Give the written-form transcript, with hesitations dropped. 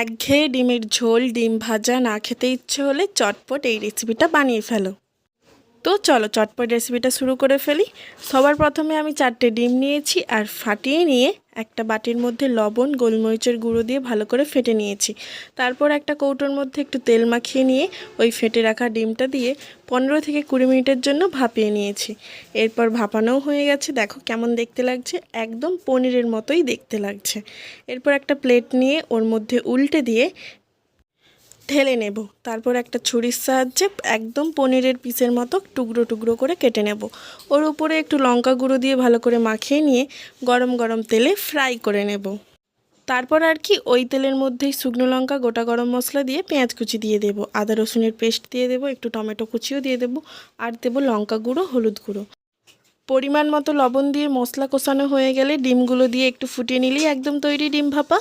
একঘেয়ে ডিমের ঝোল, ডিম ভাজা না খেতে ইচ্ছে হলে চটপট এই রেসিপিটা বানিয়ে ফেলো। তো চলো চটপট রেসিপিটা শুরু করে ফেলি। সবার প্রথমে আমি 4টে ডিম নিয়েছি আর ফাটিয়ে নিয়ে একটা বাটির মধ্যে লবণ, গোলমরিচের গুঁড়ো দিয়ে ভালো করে ফেটে নিয়েছি। তারপর একটা কৌটোর মধ্যে একটু তেল মাখিয়ে নিয়ে ওই ফেটে রাখা ডিমটা দিয়ে 15 থেকে 20 মিনিটের জন্য ভাপিয়ে নিয়েছি। এরপর ভাপানোও হয়ে গেছে, দেখো কেমন দেখতে লাগছে, একদম পনিরের মতোই দেখতে লাগছে। এরপর একটা প্লেট নিয়ে ওর মধ্যে উল্টে দিয়ে ঢেলে নেব। তারপর একটা ছুরির সাহায্যে একদম পনিরের পিসের মতো টুকরো টুকরো করে কেটে নেব। ওর উপরে একটু লঙ্কা গুঁড়ো দিয়ে ভালো করে মাখিয়ে নিয়ে গরম গরম তেলে ফ্রাই করে নেব। তারপর আর কি ওই তেলের মধ্যেই শুকনো লঙ্কা, গোটা গরম মশলা দিয়ে পেঁয়াজ কুচি দিয়ে দেব, আদা রসুনের পেস্ট দিয়ে দেব, একটু টমেটো কুচিও দিয়ে দেব, আর দেব লঙ্কা গুঁড়ো, হলুদ গুঁড়ো। পরিমাণ মতো লবণ দিয়ে মশলা কষানো হয়ে গেলে ডিমগুলো দিয়ে একটু ফুটিয়ে নিলেই একদম তৈরি ডিম ভাপা।